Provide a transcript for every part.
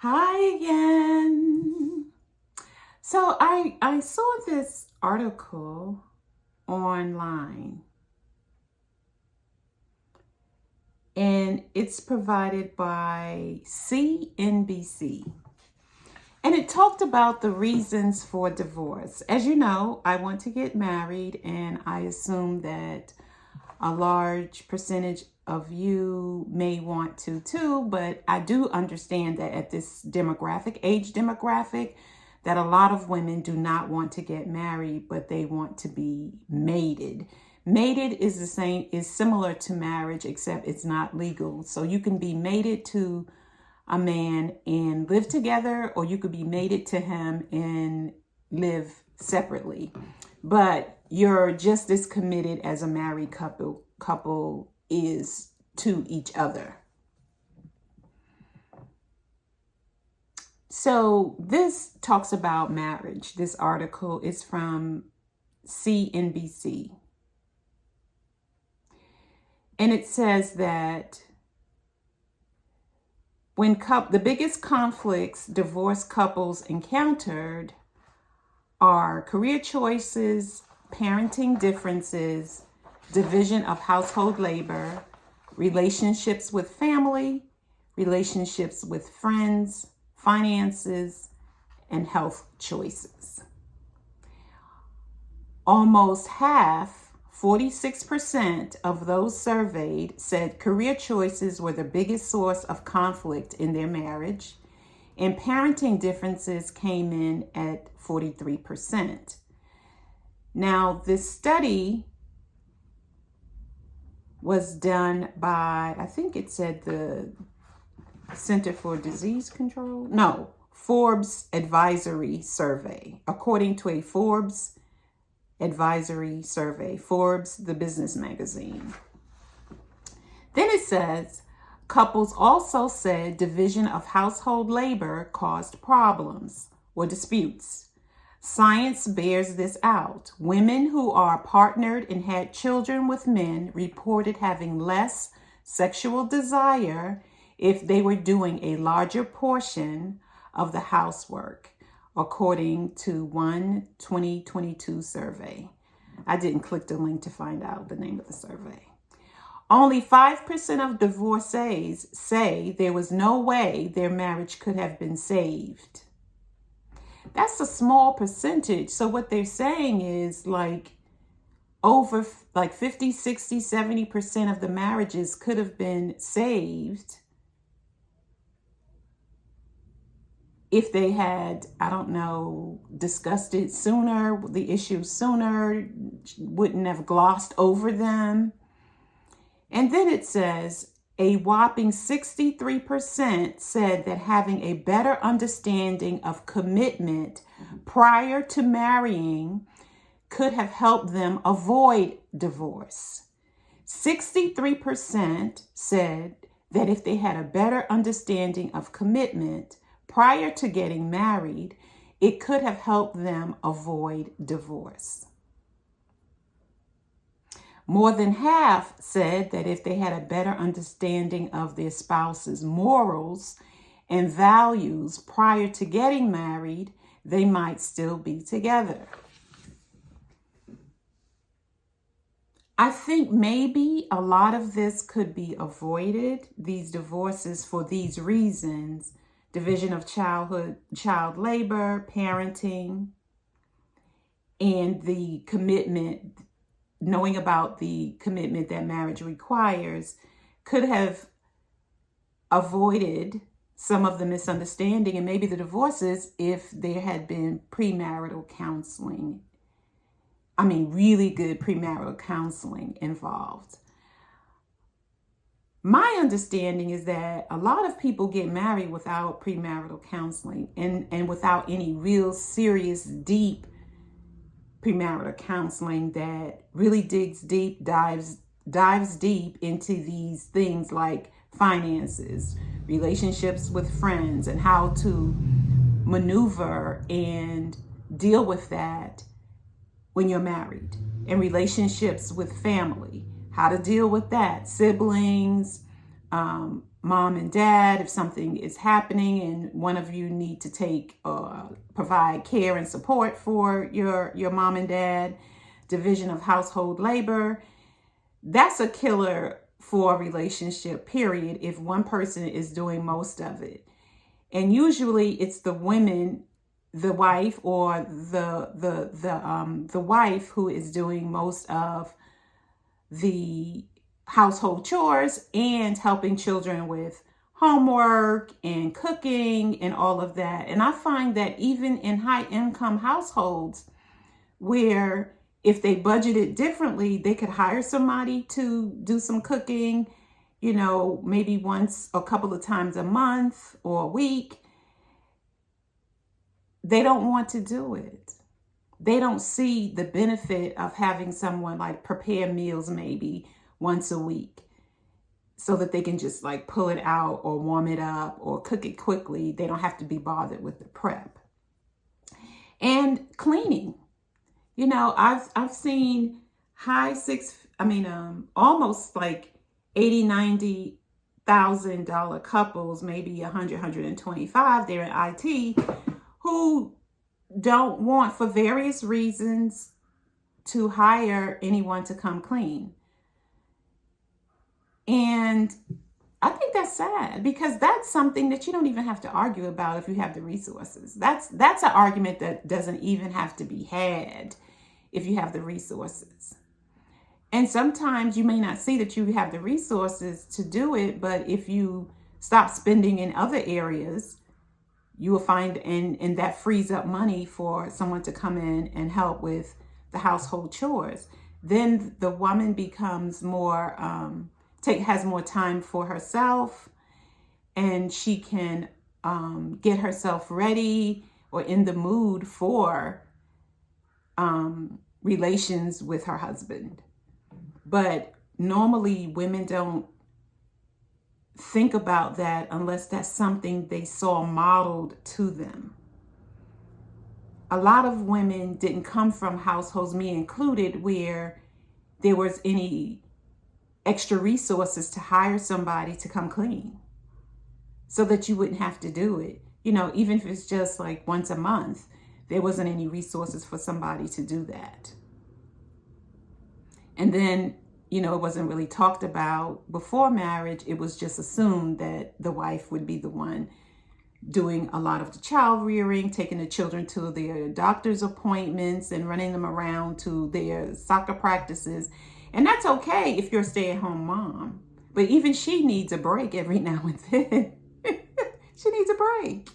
Hi again. So I saw this article online and it's provided by CNBC. And it talked about the reasons for divorce. As you know, I want to get married, and I assume that a large percentage of you may want to too, but I do understand that at this age demographic, that a lot of women do not want to get married, but they want to be mated. Mated is similar to marriage, except it's not legal. So you can be mated to a man and live together, or you could be mated to him and live separately. But you're just as committed as a married couple is to each other. So this talks about marriage. This article is from CNBC. And it says that when the biggest conflicts divorced couples encountered are career choices, parenting differences, division of household labor, relationships with family, relationships with friends, finances, and health choices. Almost half, 46% of those surveyed said career choices were the biggest source of conflict in their marriage, and parenting differences came in at 43%. Now, this study was done by, I think it said the Center for Disease Control? No, Forbes Advisory Survey, according to a Forbes Advisory Survey, Forbes, the business magazine. Then it says, couples also said division of household labor caused problems or disputes. Science bears this out. Women who are partnered and had children with men reported having less sexual desire if they were doing a larger portion of the housework, according to one 2022 survey. I didn't click the link to find out the name of the survey. Only 5% of divorcees say there was no way their marriage could have been saved. That's a small percentage. So what they're saying is over 50, 60, 70% of the marriages could have been saved if they had, discussed it sooner, the issue sooner, wouldn't have glossed over them. And then it says a whopping 63% said that having a better understanding of commitment prior to marrying could have helped them avoid divorce. 63% said that if they had a better understanding of commitment prior to getting married, it could have helped them avoid divorce. More than half said that if they had a better understanding of their spouse's morals and values prior to getting married, they might still be together. I think maybe a lot of this could be avoided, these divorces, for these reasons: division of child labor, parenting, and the commitment. Knowing about the commitment that marriage requires could have avoided some of the misunderstanding and maybe the divorces if there had been premarital counseling. Really good premarital counseling involved. My understanding is that a lot of people get married without premarital counseling and without any real serious, deep premarital counseling that really dives deep into these things like finances, relationships with friends, and how to maneuver and deal with that when you're married, and relationships with family, how to deal with that, siblings, mom and dad, if something is happening and one of you need to provide care and support for your mom and dad, division of household labor, that's a killer for a relationship, period, if one person is doing most of it. And usually it's the women, the wife, or the wife who is doing most of the household chores and helping children with homework and cooking and all of that. And I find that even in high income households, where if they budgeted differently, they could hire somebody to do some cooking, maybe once, a couple of times a month or a week. They don't want to do it. They don't see the benefit of having someone like prepare meals maybe once a week so that they can just like pull it out or warm it up or cook it quickly. They don't have to be bothered with the prep. And cleaning. I've seen almost like $80,000-$90,000 couples, maybe 125, they're in IT, who don't want, for various reasons, to hire anyone to come clean. And I think that's sad, because that's something that you don't even have to argue about if you have the resources. That's an argument that doesn't even have to be had if you have the resources. And sometimes you may not see that you have the resources to do it, but if you stop spending in other areas, you will find, and that frees up money for someone to come in and help with the household chores. Then the woman becomes more, has more time for herself, and she can get herself ready or in the mood for relations with her husband. But normally women don't think about that unless that's something they saw modeled to them. A lot of women didn't come from households, me included, where there was any extra resources to hire somebody to come clean so that you wouldn't have to do it. Even if it's just like once a month, there wasn't any resources for somebody to do that. And then, it wasn't really talked about before marriage. It was just assumed that the wife would be the one doing a lot of the child rearing, taking the children to their doctor's appointments and running them around to their soccer practices. And that's okay if you're a stay-at-home mom. But even she needs a break every now and then. She needs a break.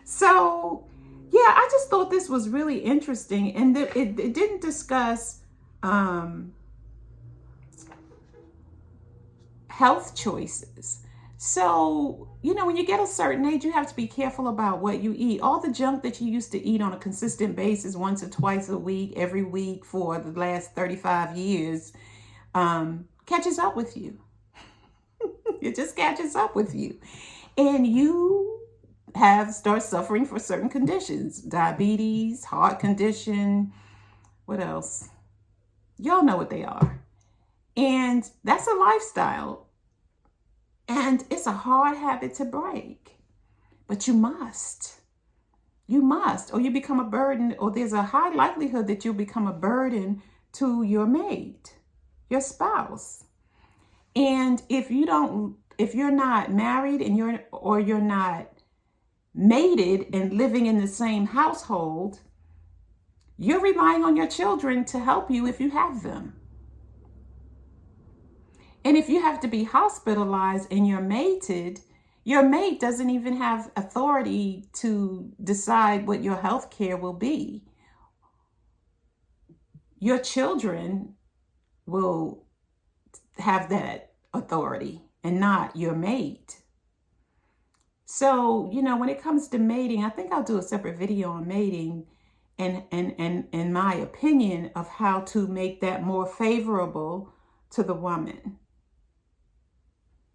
So, yeah, I just thought this was really interesting. And it didn't discuss health choices. So, when you get a certain age, you have to be careful about what you eat. All the junk that you used to eat on a consistent basis, once or twice a week, every week for the last 35 years, catches up with you. It just catches up with you. And you start suffering for certain conditions, diabetes, heart condition, what else? Y'all know what they are. And that's a lifestyle. And it's a hard habit to break, but you must, or you become a burden, or there's a high likelihood that you'll become a burden to your mate, your spouse. And if you're not married and you're not mated and living in the same household, you're relying on your children to help you if you have them. And if you have to be hospitalized and you're mated, your mate doesn't even have authority to decide what your health care will be. Your children will have that authority and not your mate. So, when it comes to mating, I think I'll do a separate video on mating and my opinion of how to make that more favorable to the woman.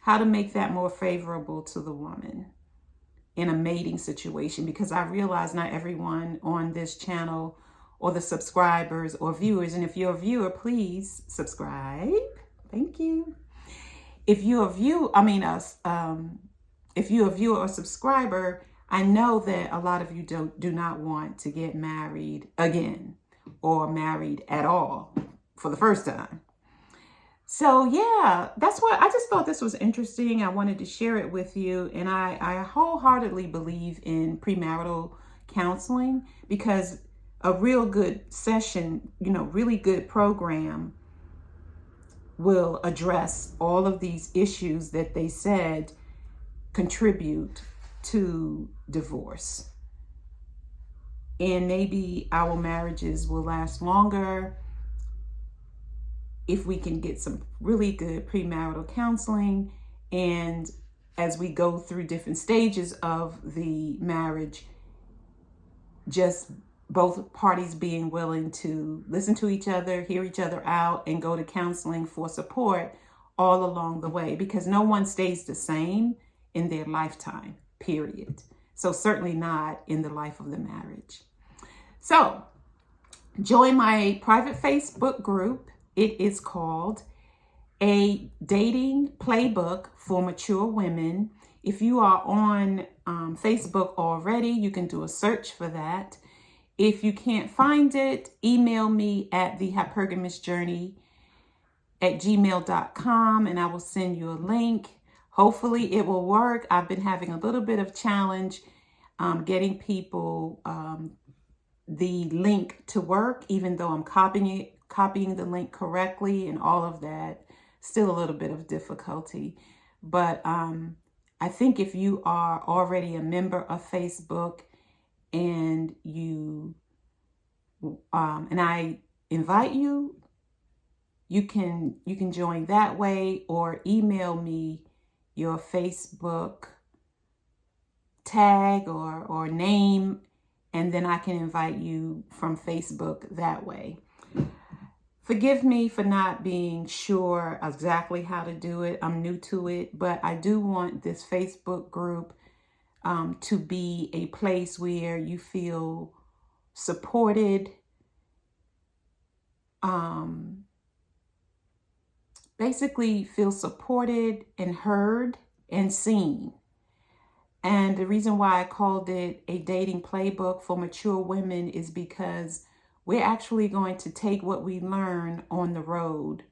How to make that more favorable to the woman in a mating situation, because I realize not everyone on this channel or the subscribers or viewers, and if you're a viewer, please subscribe. Thank you. if you're a viewer, if you're a viewer or subscriber, I know that a lot of you do not want to get married again or married at all for the first time. So yeah, that's what I just thought this was interesting. I wanted to share it with you. And I wholeheartedly believe in premarital counseling, because a real good session, really good program will address all of these issues that they said contribute to divorce. And maybe our marriages will last longer if we can get some really good premarital counseling. And as we go through different stages of the marriage, just both parties being willing to listen to each other, hear each other out, and go to counseling for support all along the way, because no one stays the same in their lifetime, period. So certainly not in the life of the marriage. So join my private Facebook group. It is called A Dating Playbook for Mature Women. If you are on Facebook already, you can do a search for that. If you can't find it, email me at the Hypergamous Journey at gmail.com, and I will send you a link. Hopefully it will work. I've been having a little bit of challenge getting people the link to work, even though I'm copying the link correctly and all of that. Still a little bit of difficulty. But I think if you are already a member of Facebook and you and I invite you, you can join that way, or email me your Facebook tag or name, and then I can invite you from Facebook that way. Forgive me for not being sure exactly how to do it. I'm new to it, but I do want this Facebook group to be a place where you feel supported, basically feel supported and heard and seen. And the reason why I called it a dating playbook for mature women is because we're actually going to take what we learn on the road.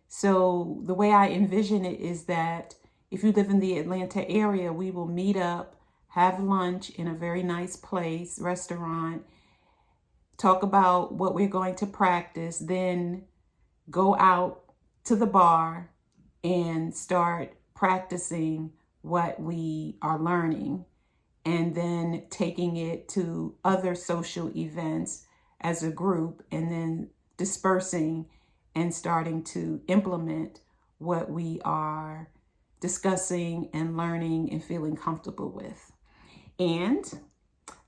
So the way I envision it is that if you live in the Atlanta area, we will meet up, have lunch in a very nice place, restaurant, talk about what we're going to practice, then go out to the bar and start practicing what we are learning, and then taking it to other social events as a group, and then dispersing and starting to implement what we are discussing and learning and feeling comfortable with. And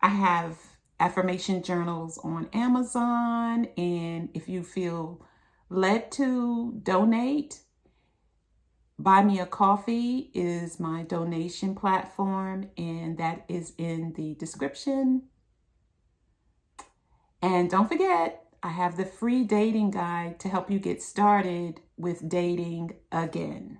I have Affirmation Journals on Amazon, and if you feel led to donate, Buy Me a Coffee is my donation platform, and that is in the description. And don't forget, I have the free dating guide to help you get started with dating again.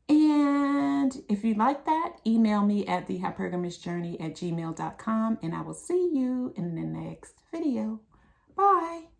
And if you like that, email me at the hypergamisjourney@gmail.com, and I will see you in the next video. Bye.